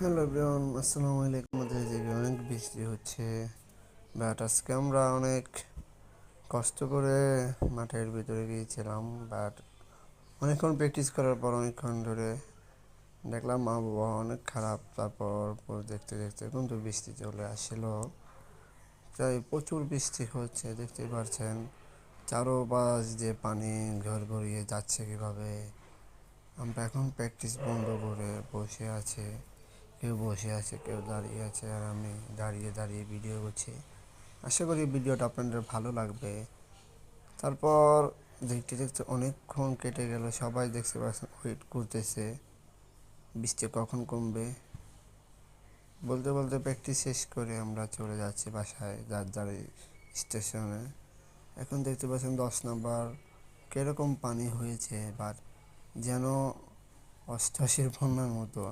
Hello everyone, আসসালামু আলাইকুম। আমাদের এদিকে অনেক বৃষ্টি হচ্ছে, বাট আজকে আমরা অনেক কষ্ট করে মাঠের ভিতরে গিয়েছিলাম। বাট অনেকক্ষণ প্র্যাকটিস করার পর অনেকক্ষণ ধরে দেখলাম আবহাওয়া অনেক খারাপ। তারপর দেখতে দেখতে কিন্তু বৃষ্টি চলে আসলো। প্রায় প্রচুর বৃষ্টি হচ্ছে, দেখতে পাচ্ছেন চারোপাশ যে পানি ঘর গড়িয়ে যাচ্ছে কীভাবে। আমরা এখন প্র্যাকটিস বন্ধ করে বসে আছে, কেউ বসে আছে, কেউ দাঁড়িয়ে আছে, আর আমি দাঁড়িয়ে দাঁড়িয়ে ভিডিও করছি। আশা করি ভিডিওটা আপনাদের ভালো লাগবে। তারপর দেখতে দেখতে অনেকক্ষণ কেটে গেল, সবাই দেখতে পাচ্ছেন ওয়েট করতেছে বৃষ্টি কখন কমবে। বলতে বলতে প্র্যাকটিস শেষ করে আমরা চলে যাচ্ছি বাসায়, যার যার স্টেশনে। এখন দেখতে পাচ্ছেন 10 নম্বর কীরকম পানি হয়েছে, বাট যেন অষ্টাশির বন্যার মতো।